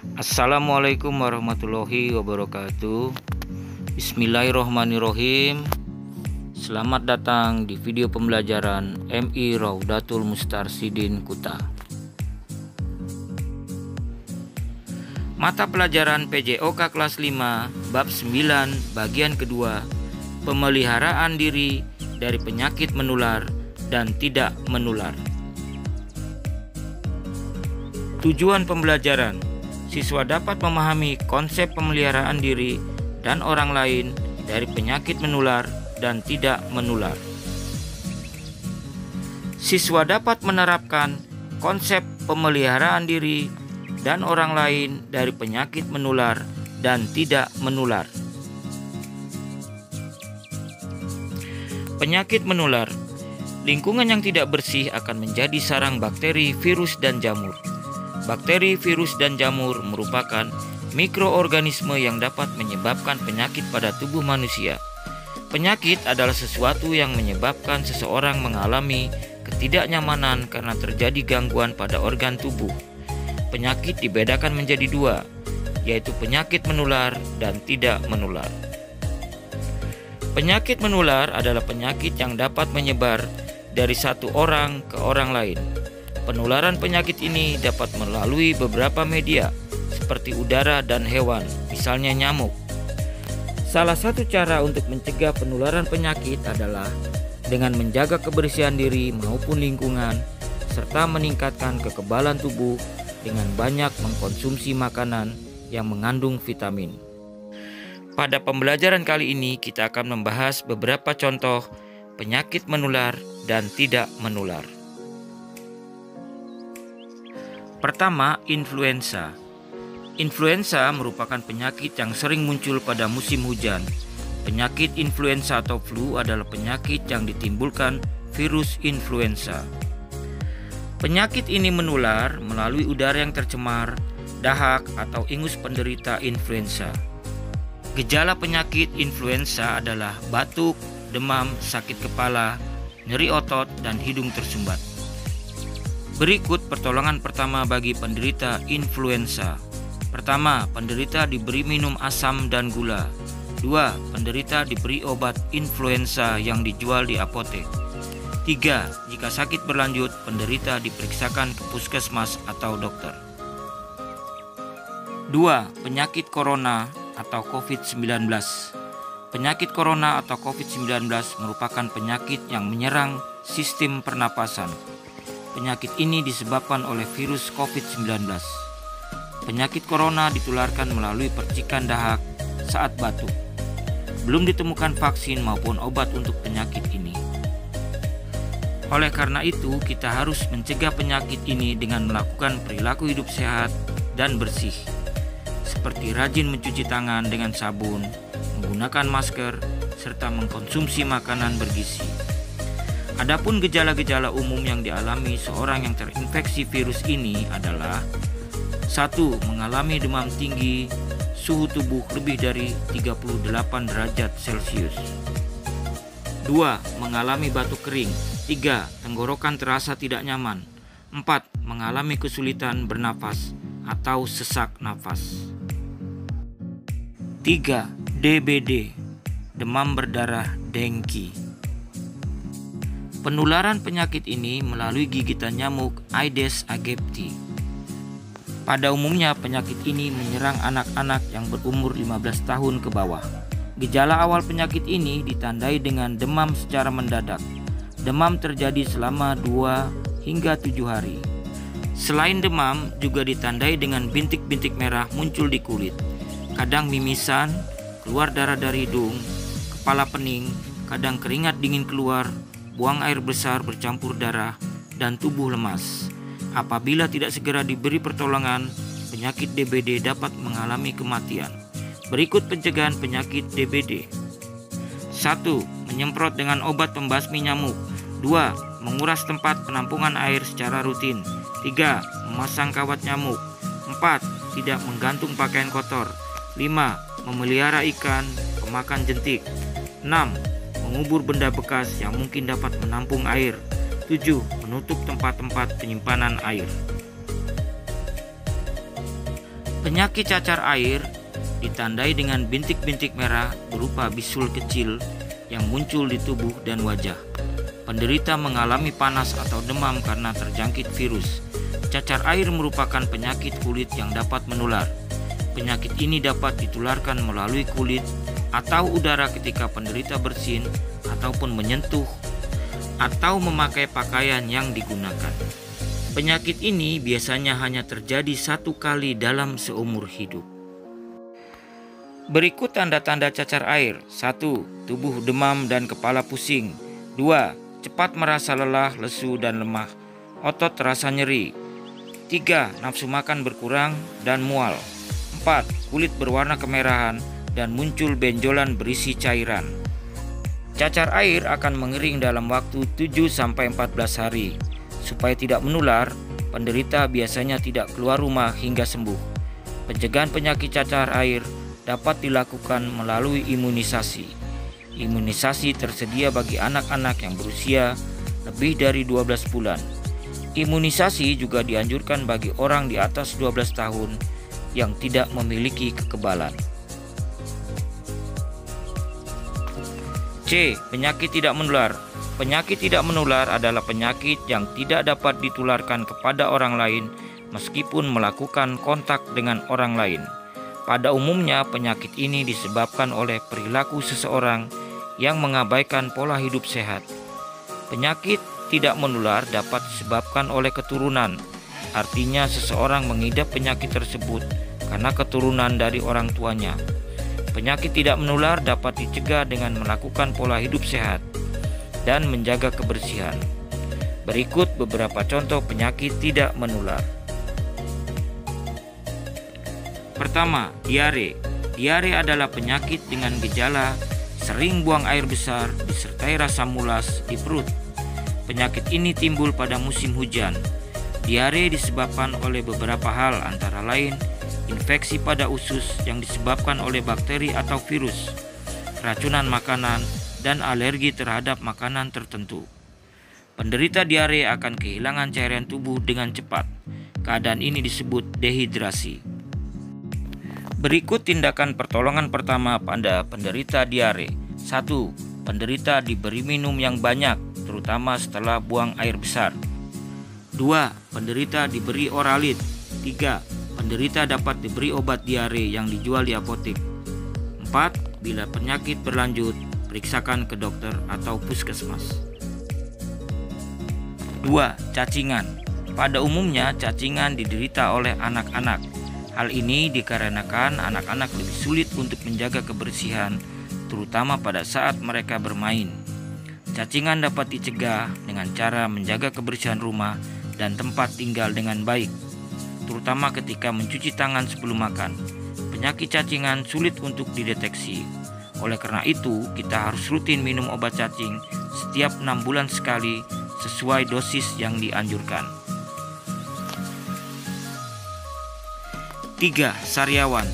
Assalamualaikum warahmatullahi wabarakatuh. Bismillahirrohmanirrohim. Selamat datang di video pembelajaran MI Raudatul Mustarsyidin Kuta. Mata pelajaran PJOK kelas 5 bab 9 bagian kedua, pemeliharaan diri dari penyakit menular dan tidak menular. Tujuan pembelajaran: siswa dapat memahami konsep pemeliharaan diri dan orang lain dari penyakit menular dan tidak menular. Siswa dapat menerapkan konsep pemeliharaan diri dan orang lain dari penyakit menular dan tidak menular. Penyakit menular. Lingkungan yang tidak bersih akan menjadi sarang bakteri, virus, dan jamur. Bakteri, virus, dan jamur merupakan mikroorganisme yang dapat menyebabkan penyakit pada tubuh manusia. Penyakit adalah sesuatu yang menyebabkan seseorang mengalami ketidaknyamanan karena terjadi gangguan pada organ tubuh. Penyakit dibedakan menjadi dua, yaitu penyakit menular dan tidak menular. Penyakit menular adalah penyakit yang dapat menyebar dari satu orang ke orang lain. Penularan penyakit ini dapat melalui beberapa media, seperti udara dan hewan, misalnya nyamuk. Salah satu cara untuk mencegah penularan penyakit adalah dengan menjaga kebersihan diri maupun lingkungan, serta meningkatkan kekebalan tubuh dengan banyak mengkonsumsi makanan yang mengandung vitamin. Pada pembelajaran kali ini kita akan membahas beberapa contoh penyakit menular dan tidak menular. Pertama, influenza. Influenza merupakan penyakit yang sering muncul pada musim hujan. Penyakit influenza atau flu adalah penyakit yang ditimbulkan virus influenza. Penyakit ini menular melalui udara yang tercemar, dahak, atau ingus penderita influenza. Gejala penyakit influenza adalah batuk, demam, sakit kepala, nyeri otot, dan hidung tersumbat. Berikut pertolongan pertama bagi penderita influenza. Pertama, penderita diberi minum asam dan gula. 2. Penderita diberi obat influenza yang dijual di apotek. 3. Jika sakit berlanjut, penderita diperiksakan ke puskesmas atau dokter. 2. Penyakit corona atau COVID-19. Penyakit corona atau COVID-19 merupakan penyakit yang menyerang sistem pernapasan. Penyakit ini disebabkan oleh virus COVID-19. Penyakit corona ditularkan melalui percikan dahak saat batuk. Belum ditemukan vaksin maupun obat untuk penyakit ini. Oleh karena itu, kita harus mencegah penyakit ini dengan melakukan perilaku hidup sehat dan bersih, seperti rajin mencuci tangan dengan sabun, menggunakan masker, serta mengkonsumsi makanan bergizi. Adapun gejala-gejala umum yang dialami seorang yang terinfeksi virus ini adalah: 1. Mengalami demam tinggi, suhu tubuh lebih dari 38 derajat Celcius. 2. Mengalami batuk kering. 3. Tenggorokan terasa tidak nyaman. 4. Mengalami kesulitan bernafas atau sesak nafas. 3. DBD, demam berdarah dengki. Penularan penyakit ini melalui gigitan nyamuk Aedes aegypti. Pada umumnya penyakit ini menyerang anak-anak yang berumur 15 tahun ke bawah. Gejala awal penyakit ini ditandai dengan demam secara mendadak. Demam terjadi selama 2 hingga 7 hari. Selain demam, juga ditandai dengan bintik-bintik merah muncul di kulit. Kadang mimisan, keluar darah dari hidung, kepala pening, kadang keringat dingin keluar, buang air besar bercampur darah, dan tubuh lemas. Apabila tidak segera diberi pertolongan, penyakit DBD dapat mengalami kematian. Berikut pencegahan penyakit DBD. 1. Menyemprot dengan obat pembasmi nyamuk. 2. Menguras tempat penampungan air secara rutin. 3. Memasang kawat nyamuk. 4. Tidak menggantung pakaian kotor. 5. Memelihara ikan pemakan jentik. 6. Mengubur benda bekas yang mungkin dapat menampung air. 7. Menutup tempat-tempat penyimpanan air. Penyakit cacar air ditandai dengan bintik-bintik merah berupa bisul kecil yang muncul di tubuh dan wajah. Penderita mengalami panas atau demam karena terjangkit virus. Cacar air merupakan penyakit kulit yang dapat menular. Penyakit ini dapat ditularkan melalui kulit atau udara ketika penderita bersin ataupun menyentuh atau memakai pakaian yang digunakan. Penyakit ini biasanya hanya terjadi 1 kali dalam seumur hidup. Berikut tanda-tanda cacar air. 1. Tubuh demam dan kepala pusing. 2. Cepat merasa lelah, lesu, dan lemah. Otot terasa nyeri. 3. Nafsu makan berkurang dan mual. 4. Kulit berwarna kemerahan dan muncul benjolan berisi cairan. Cacar air akan mengering dalam waktu 7-14 hari. Supaya tidak menular, penderita biasanya tidak keluar rumah hingga sembuh. Pencegahan penyakit cacar air dapat dilakukan melalui imunisasi. Imunisasi tersedia bagi anak-anak yang berusia lebih dari 12 bulan. Imunisasi juga dianjurkan bagi orang di atas 12 tahun yang tidak memiliki kekebalan. C. Penyakit tidak menular. Penyakit tidak menular adalah penyakit yang tidak dapat ditularkan kepada orang lain meskipun melakukan kontak dengan orang lain. Pada umumnya, penyakit ini disebabkan oleh perilaku seseorang yang mengabaikan pola hidup sehat. Penyakit tidak menular dapat disebabkan oleh keturunan. Artinya seseorang mengidap penyakit tersebut karena keturunan dari orang tuanya. Penyakit tidak menular dapat dicegah dengan melakukan pola hidup sehat dan menjaga kebersihan. Berikut beberapa contoh penyakit tidak menular. Pertama, diare. Diare adalah penyakit dengan gejala sering buang air besar disertai rasa mulas di perut. Penyakit ini timbul pada musim hujan. Diare disebabkan oleh beberapa hal, antara lain infeksi pada usus yang disebabkan oleh bakteri atau virus, keracunan makanan, dan alergi terhadap makanan tertentu. Penderita diare akan kehilangan cairan tubuh dengan cepat. Keadaan ini disebut dehidrasi. Berikut tindakan pertolongan pertama pada penderita diare. 1. Penderita diberi minum yang banyak, terutama setelah buang air besar. 2. Penderita diberi oralit. 3. Penderita dapat diberi obat diare yang dijual di apotek. 4. Bila penyakit berlanjut, periksakan ke dokter atau puskesmas. 2. Cacingan. Pada umumnya, cacingan diderita oleh anak-anak. Hal ini dikarenakan anak-anak lebih sulit untuk menjaga kebersihan, terutama pada saat mereka bermain. Cacingan dapat dicegah dengan cara menjaga kebersihan rumah dan tempat tinggal dengan baik, terutama ketika mencuci tangan sebelum makan. Penyakit cacingan sulit untuk dideteksi. Oleh karena itu, kita harus rutin minum obat cacing setiap 6 bulan sekali sesuai dosis yang dianjurkan. 3. Sariawan.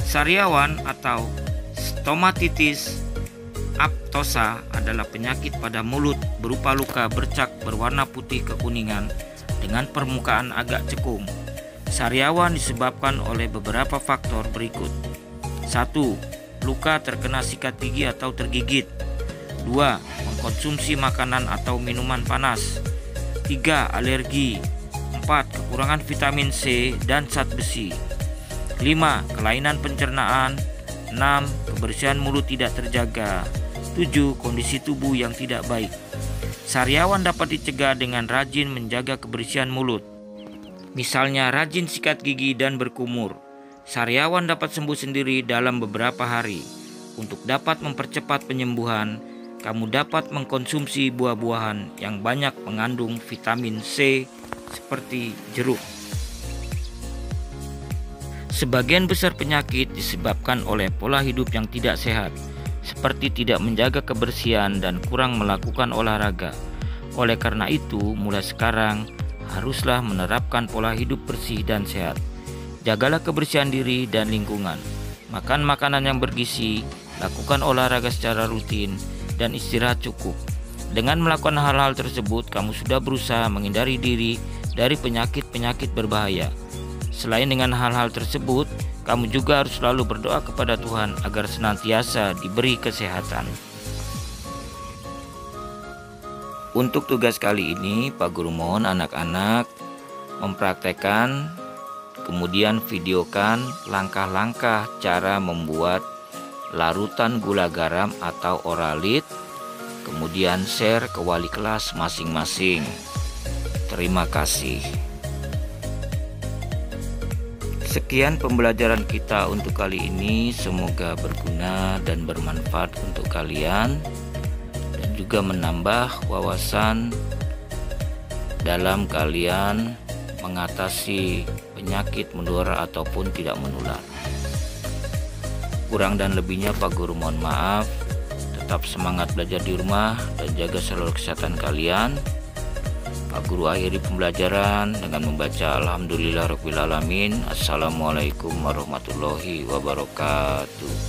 Sariawan atau stomatitis aptosa adalah penyakit pada mulut berupa luka bercak berwarna putih kekuningan dengan permukaan agak cekung. Sariawan disebabkan oleh beberapa faktor berikut. 1. Luka terkena sikat gigi atau tergigit. 2. Mengkonsumsi makanan atau minuman panas. 3. Alergi. 4. Kekurangan vitamin C dan zat besi. 5. Kelainan pencernaan. 6. Kebersihan mulut tidak terjaga. 7. Kondisi tubuh yang tidak baik. Sariawan dapat dicegah dengan rajin menjaga kebersihan mulut. Misalnya rajin sikat gigi dan berkumur. Sariawan dapat sembuh sendiri dalam beberapa hari. Untuk dapat mempercepat penyembuhan, kamu dapat mengkonsumsi buah-buahan yang banyak mengandung vitamin C seperti jeruk. Sebagian besar penyakit disebabkan oleh pola hidup yang tidak sehat, seperti tidak menjaga kebersihan dan kurang melakukan olahraga. Oleh karena itu, mulai sekarang haruslah menerapkan pola hidup bersih dan sehat. Jagalah kebersihan diri dan lingkungan. Makan makanan yang bergizi, lakukan olahraga secara rutin, dan istirahat cukup. Dengan melakukan hal-hal tersebut, kamu sudah berusaha menghindari diri dari penyakit-penyakit berbahaya. Selain dengan hal-hal tersebut, kamu juga harus selalu berdoa kepada Tuhan agar senantiasa diberi kesehatan. Untuk tugas kali ini, Pak Guru mohon anak-anak mempraktekkan, kemudian videokan langkah-langkah cara membuat larutan gula garam atau oralit, kemudian share ke wali kelas masing-masing. Terima kasih. Sekian pembelajaran kita untuk kali ini, semoga berguna dan bermanfaat untuk kalian dan juga menambah wawasan dalam kalian mengatasi penyakit menular ataupun tidak menular. Kurang dan lebihnya Pak Guru mohon maaf. Tetap semangat belajar di rumah dan jaga selalu kesehatan kalian. Pak Guru akhiri pembelajaran dengan membaca Alhamdulillahirabbil alamin. Assalamualaikum warahmatullahi wabarakatuh.